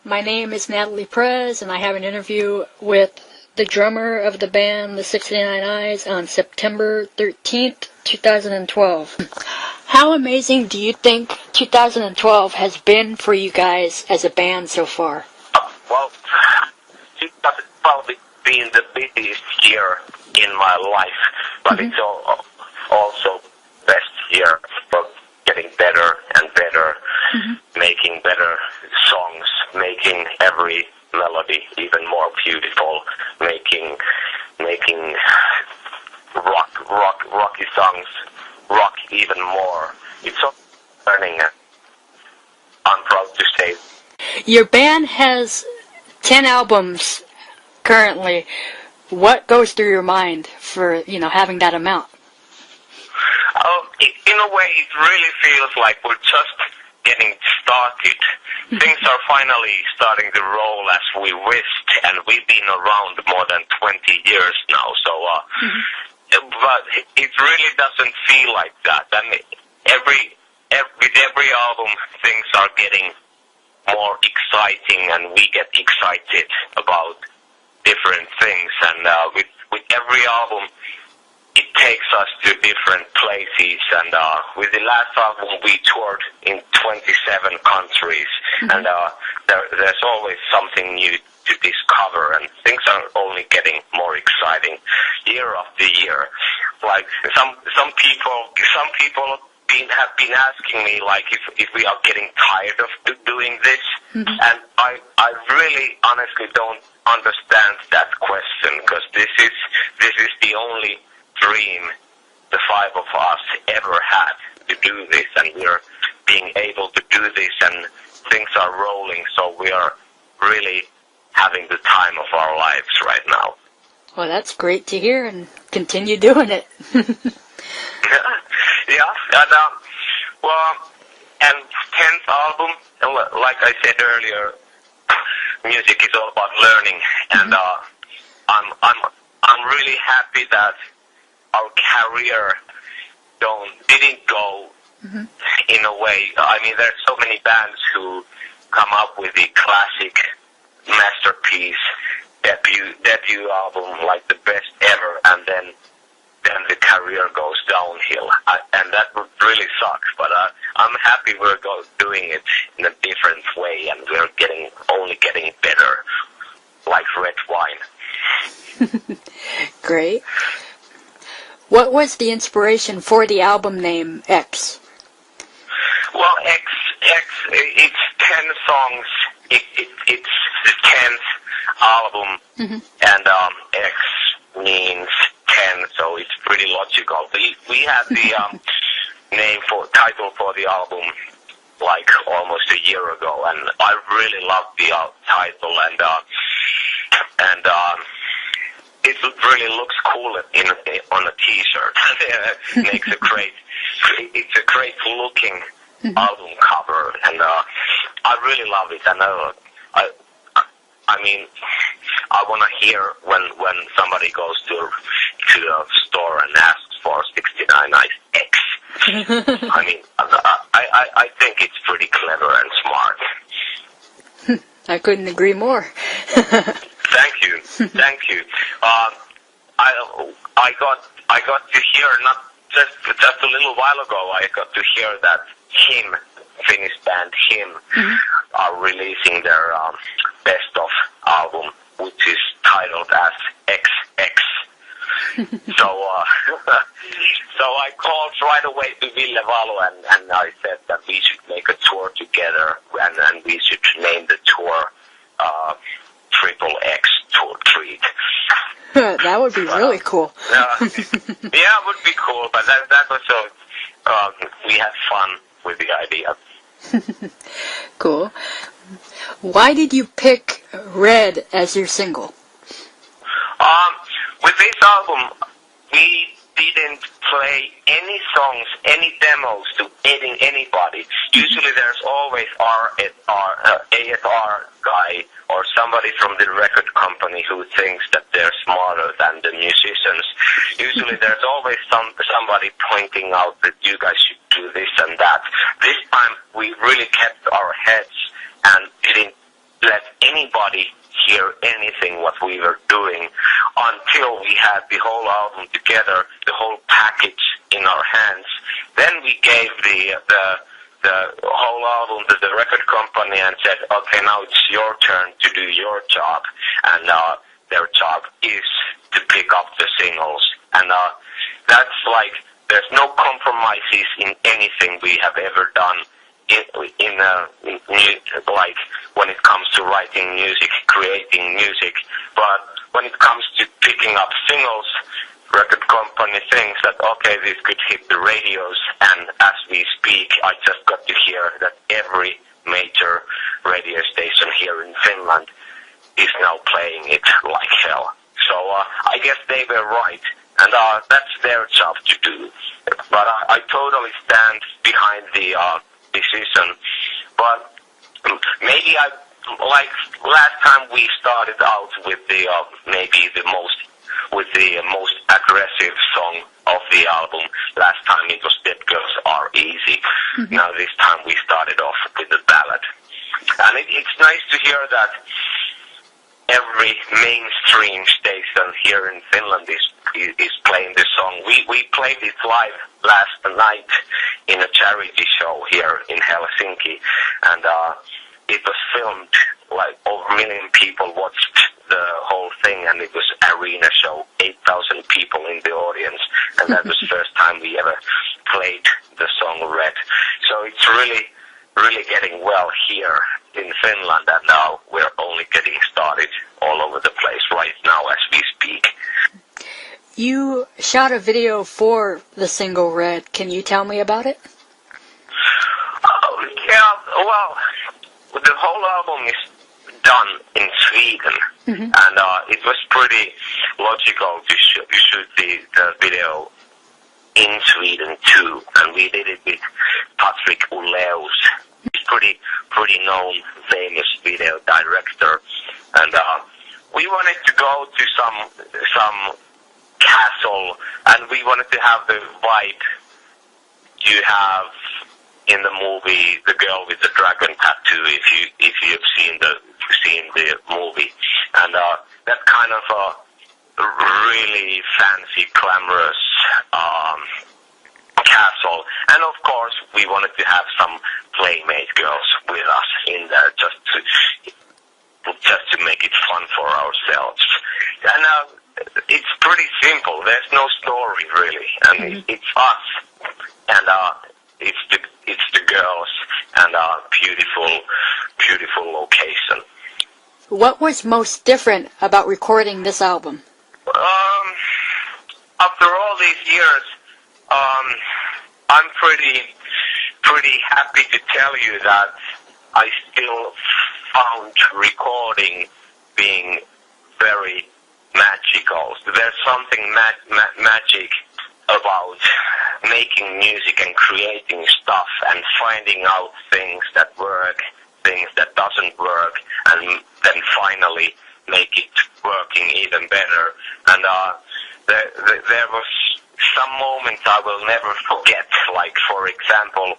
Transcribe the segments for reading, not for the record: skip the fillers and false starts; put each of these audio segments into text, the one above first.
My name is Natalie Prez, and I have an interview with the drummer of the band, the 69 Eyes, on September 13th, 2012. How amazing do you think 2012 has been for you guys as a band so far? Well, 2012 has been the busiest year in my life, but it's also best year for getting better and better, making better songs, making every melody even more beautiful, making rocky songs rock even more. It's all learning. I'm proud to say. Your band has 10 albums currently. What goes through your mind for, having that amount? In a way, it really feels like we're just getting started. Things are finally starting to roll as we wished, and we've been around more than 20 years now. So, but it really doesn't feel like that. I mean, with every album, things are getting more exciting, and we get excited about different things. And with every album, it takes us to different places, and with the last album we toured in 27 countries, and there's always something new to discover, and things are only getting more exciting year after year. Like some people have been asking me like if we are getting tired of doing this, and I really honestly don't understand that question, because this is the only dream the five of us ever had, to do this, and we're being able to do this, and things are rolling, so we are really having the time of our lives right now. Well, that's great to hear, and continue doing it. And 10th album, like I said earlier, music is all about learning, and I'm really happy that our career didn't go in a way. I mean, there's so many bands who come up with the classic masterpiece debut album, like the best ever, and then the career goes downhill, and that would really suck. But I'm happy we're doing it in a different way, and we're only getting better, like red wine. Great. What was the inspiration for the album name X? Well, X, it's 10 songs. It's the 10th album, and X means 10, so it's pretty logical. We had the title for the album like almost a year ago, and I really loved the title, and it really looks cool on a T-shirt. Makes it's a great looking album cover, and I really love it. And I mean, I want to hear when somebody goes to a store and asks for 69 Eyes X. I mean, I think it's pretty clever and smart. I couldn't agree more. Thank you. I got to hear, not just a little while ago, I got to hear that Finnish band are releasing their best of album, which is titled as XX. So I called right away to Ville Valo, and I said that we should make a tour together, and we should name the tour Triple X Tour Treat. That would be really cool. Yeah, it would be cool, but that was we had fun with the idea. Cool. Why did you pick Red as your single? With this album, we didn't play any songs, any demos to anybody. Usually there's always AFR guy or somebody from the record company who thinks that they're smarter than the musicians. Usually there's always somebody pointing out that you guys should do this and that. This time we really kept our heads and didn't let anybody hear anything what we were doing until we had the whole album together, the whole package in our hands. Then we gave the whole album to the record company and said, okay, now it's your turn to do your job. And their job is to pick up the singles. And that's like, there's no compromises in anything we have ever done like when it comes to writing music, creating music. But when it comes to picking up singles, record company thinks that, okay, this could hit the radios, and as we speak, I just got to hear that every major radio station here in Finland is now playing it like hell. So I guess they were right, and that's their job to do. But I totally stand behind the decision. But maybe like last time we started out with the maybe the most aggressive song of the album. Last time it was Dead Girls Are Easy. Mm-hmm. Now this time we started off with the ballad. And it's nice to hear that every mainstream station here in Finland is playing this song. We played it live last night in a charity show here in Helsinki, and it was filmed. Like over 1 million people watched the whole thing, and it was arena show, 8,000 people in the audience, and that was the first time we ever played the song Red. So it's really, really getting well here in Finland, and now we're only getting started all over the place right now as we speak. You shot a video for the single Red. Can you tell me about it? Oh, yeah, well, the whole album is done in Sweden, mm-hmm. and it was pretty logical to shoot the video in Sweden too, and we did it with Patrick Uleus. He's pretty known, famous video director, and we wanted to go to some castle, and we wanted to have the vibe you have in the movie The Girl with the Dragon Tattoo, if you've seen the movie, and that kind of a really fancy, glamorous castle. And of course, we wanted to have some playmate girls with us in there just to make it fun for ourselves. And it's pretty simple. There's no story really, and mm-hmm. it's us, and it's the girls, and a beautiful location. What was most different about recording this album? After all these years, I'm pretty happy to tell you that I still found recording being very magical. There's something magic about making music and creating stuff and finding out things that work, things that doesn't work, and then finally make it working even better. And there was some moments I will never forget, like for example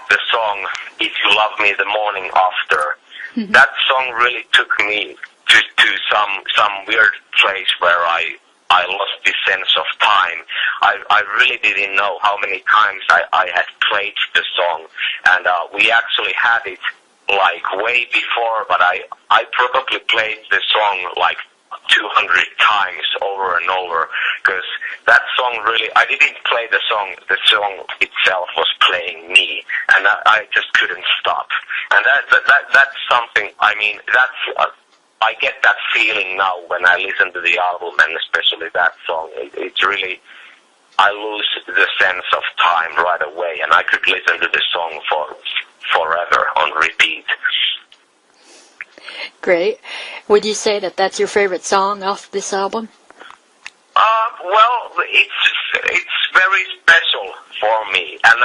the song If You Love Me the Morning After. Mm-hmm. That song really took me to some weird place where I lost the sense of time. I really didn't know how many times I had played the song, and we actually had it like way before, but I probably played the song like 200 times over and over, because that song really, I didn't play the song itself was playing me, and I just couldn't stop. And that's something, I mean, I get that feeling now when I listen to the album, and especially that song. It's really, I lose the sense of time right away, and I could listen to the song forever on repeat. Great. Would you say that that's your favorite song off this album? Well, it's very special for me, and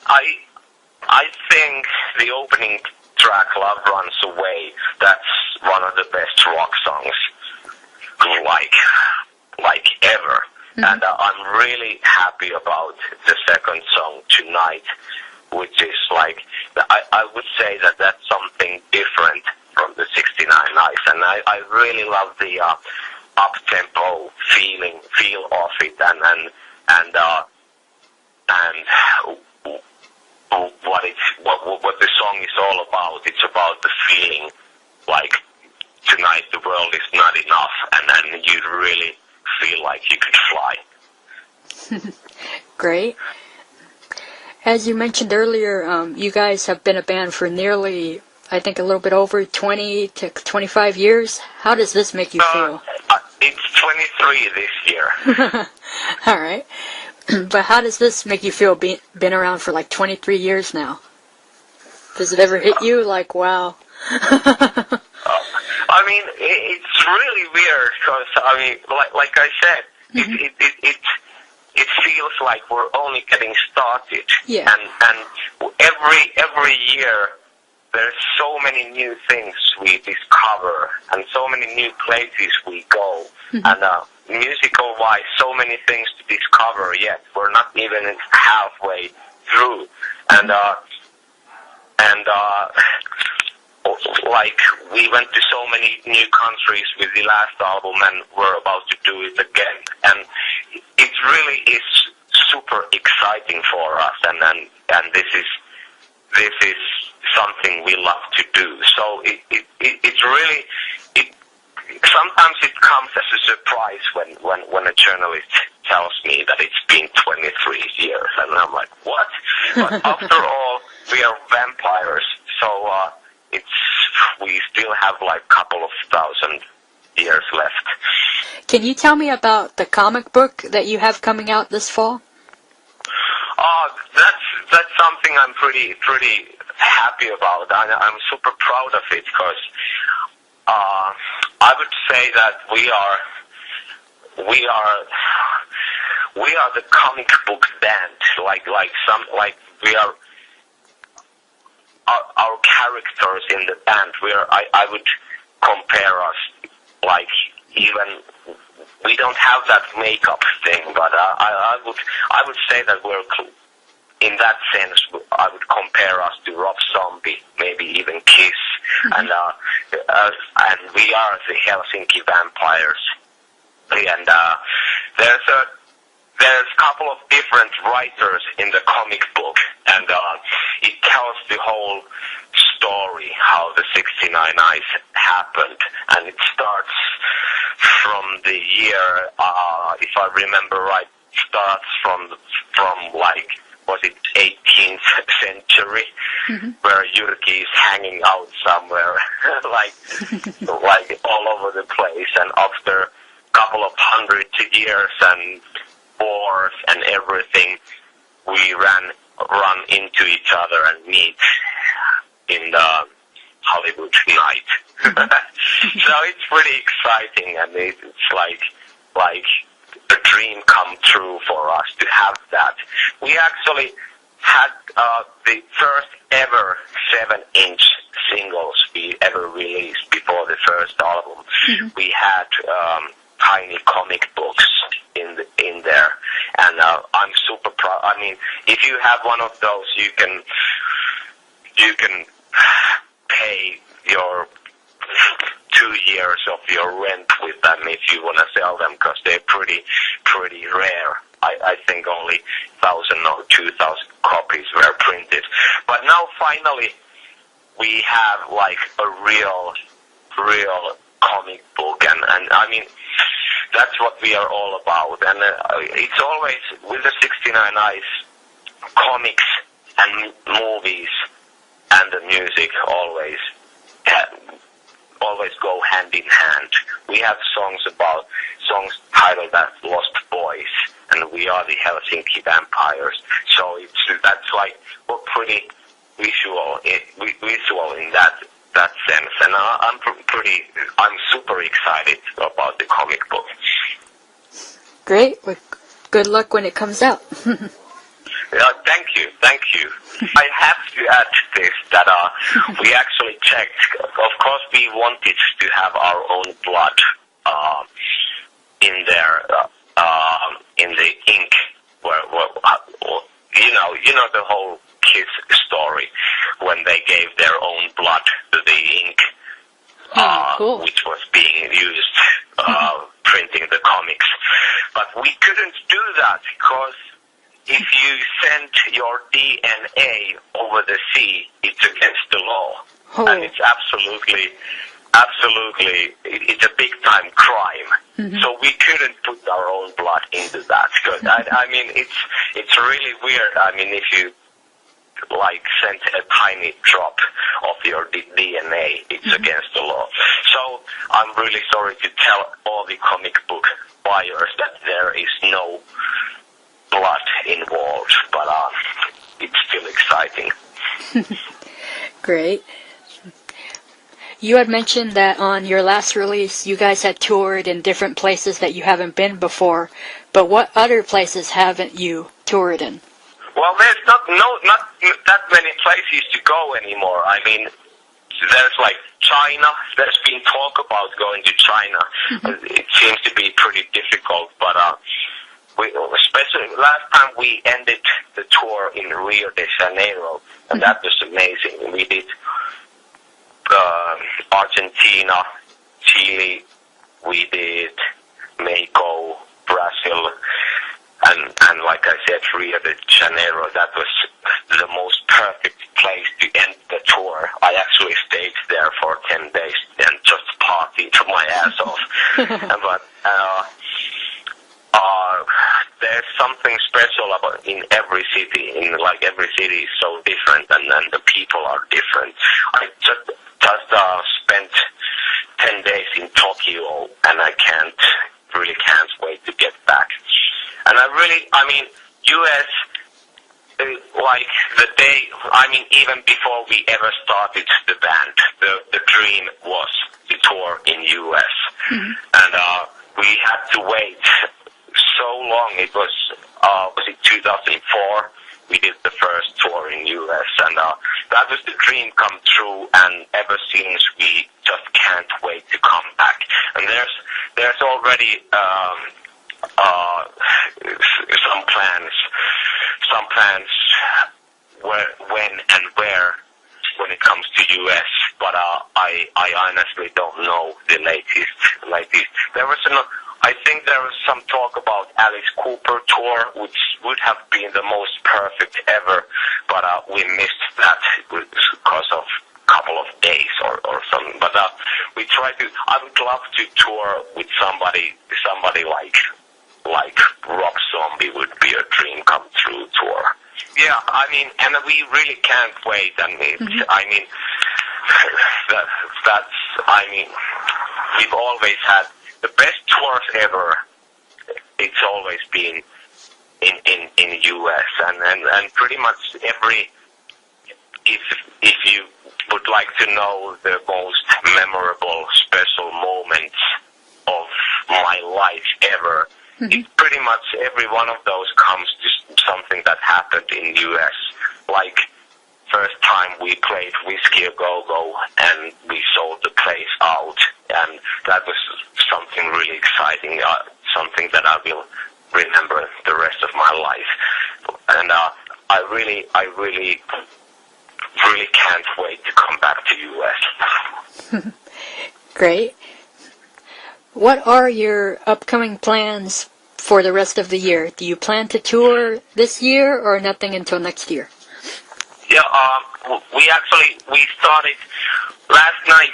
I think the opening track, Love Runs Away, that's one of the best rock songs like ever. Mm-hmm. And I'm really happy about the second song, Tonight, which is like, I would say that that's something different from the 69 Eyes, and I really love the up-tempo feel of it, and what the song is all about. It's about the feeling like tonight the world is not enough, and then you really feel like you could fly. Great. As you mentioned earlier, you guys have been a band for nearly, I think, a little bit over 20 to 25 years. How does this make you feel? It's 23 this year. All right. But how does this make you feel, been around for like 23 years now? Does it ever hit you like, wow? I mean, it's really weird because, I mean, like I said, it feels like we're only getting started. Yeah. And every year there's so many new things we discover and so many new places we go. And musical-wise, so many things to discover yet. We're not even halfway through. And like, we went to so many new countries with the last album, and we're about to do it again. And it really is super exciting for us, and this is something we love to do. So it's really, sometimes it comes as a surprise when a journalist tells me that it's been 23 years, and I'm like, what? But after all, we are vampires, so we still have like a couple of thousand years left. Can you tell me about the comic book that you have coming out this fall? That's something I'm pretty happy about. I'm super proud of it because I would say that we are the comic book band. Like we are our characters in the band. I would compare us like, even we don't have that makeup thing, but I would say that we're, in that sense, I would compare us to Rob Zombie, maybe even Kiss, and we are the Helsinki Vampires. And there's a couple of different writers in the comic book, and it tells the whole story how the 69 Eyes happened, and it starts from the year, if I remember right, starts from like, was it 18th century, where Jyrki is hanging out somewhere, like all over the place, and after a couple of hundred years and wars and everything, we run into each other and meet in the Hollywood night. So it's pretty exciting, and it's like a dream come true for us to have that. We actually had the first ever 7-inch singles we ever released before the first album. We had tiny comic books in there, and I'm super proud. I mean, if you have one of those, you can pay your 2 years of your rent with them if you want to sell them, because they're pretty rare. I think only 1,000 or 2,000 copies were printed. But now finally we have like a real comic book, and I mean, that's what we are all about. And it's always, with the 69 Eyes, comics and movies and the music always go hand in hand. We have songs titled as Lost Boys, and we are the Helsinki Vampires. So that's like, we're pretty visual in that sense, and I'm super excited about the comic book. Great. Well, good luck when it comes out. Thank you. I have to add this, that we actually checked. Of course, we wanted to have our own blood in there, in the ink, where you know the whole his story when they gave their own blood to the ink, cool. which was being used printing the comics. But we couldn't do that because if you send your DNA over the sea, it's against the law. Oh. And it's absolutely, it's a big-time crime. Mm-hmm. So we couldn't put our own blood into that. Because I mean, it's really weird. I mean, if you like send a tiny drop of your DNA, it's against the law. So I'm really sorry to tell all the comic book buyers that there is no blood involved, but it's still exciting. Great. You had mentioned that on your last release, you guys had toured in different places that you haven't been before, but what other places haven't you toured in? Well, there's not that many places to go anymore. I mean, there's like China. There's been talk about going to China. It seems to be pretty difficult, but especially last time we ended the tour in Rio de Janeiro, and that was amazing. We did Argentina, Chile, we did Mexico, Brazil, and like I said, Rio de Janeiro. That was the most perfect place to end the tour. I actually stayed there for 10 days and just partied my ass off. But there's something special about in every city. Every city is so different, and the people are different. I just spent 10 days in Tokyo, and I really can't wait to get back. And I mean, US, like the day, I mean, even before we ever started the band, the dream was to tour in US. And we had to wait so long. It was it 2004? We did the first tour in US, and that was the dream come true. And ever since, we just can't wait to come back. And there's already some plans when and where when it comes to US, but I honestly don't know the latest. I think there was some talk about Alice Cooper tour, which would have been the most perfect ever, but we missed that because of a couple of days or something. But we try to. I would love to tour with somebody like Rob Zombie would be a dream come true tour. Yeah, I mean, and we really can't wait. I mean, I mean, we've always had the best tours ever. It's always been in US, and pretty much every. If you would like to know the most memorable, special moments of my life ever, it's pretty much every one of those comes to something that happened in US. Like first time we played Whiskey A Go Go and we sold the place out, and that was something really exciting, something that I will remember the rest of my life. And I really can't wait to come back to US. Great. What are your upcoming plans for the rest of the year? Do you plan to tour this year or nothing until next year? Yeah, we started last night,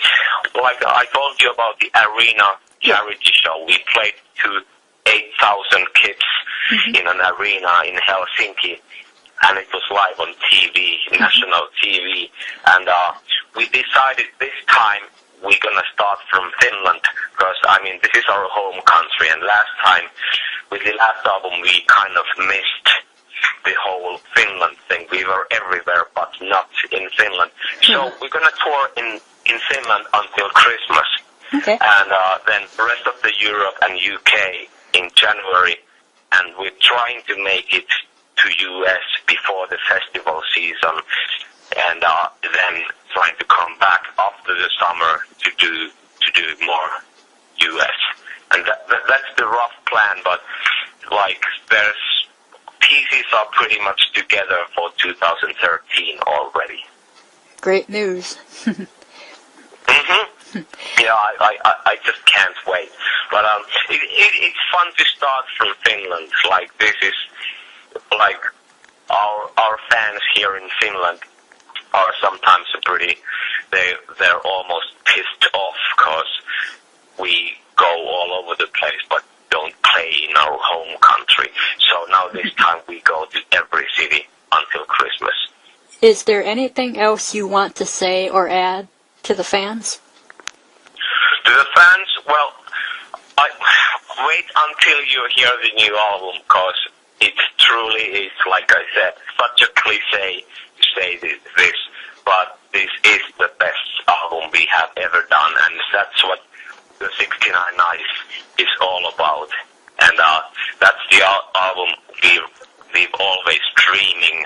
like I told you about the arena charity show. We played to 8,000 kids in an arena in Helsinki, and it was live on TV, national TV. And we decided this time we're going to start from Finland, because, I mean, this is our home country. And last time, with the last album, we kind of missed the whole Finland thing. We were everywhere, but not in Finland. So we're going to tour in Finland until Christmas. Okay. And then the rest of the Europe and UK in January. And we're trying to make it to US before the festival season, and then trying to come back after the summer to do more US. And that's the rough plan, but like there's pieces are pretty much together for 2013 already. Great news. Yeah, I just can't wait. But it's fun to start from Finland. Like, this is like our fans here in Finland are sometimes they're almost pissed off because we go all over the place but don't play in our home country. So now this time we go to every city until Christmas. Is there anything else you want to say or add to the fans? To the fans, well, wait until you hear the new album, because it truly is, like I said, such a cliche to say this, but this is the best album we have ever done, and that's what the 69 Nights is all about. And that's the album we've always dreaming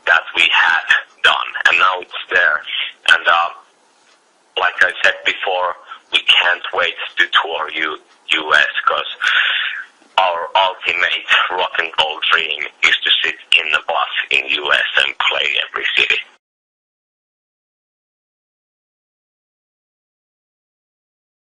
that we had done, and now it's there. And like I said before, we can't wait to tour US, because our ultimate rock and roll dream is to sit in the bus in US and play every city.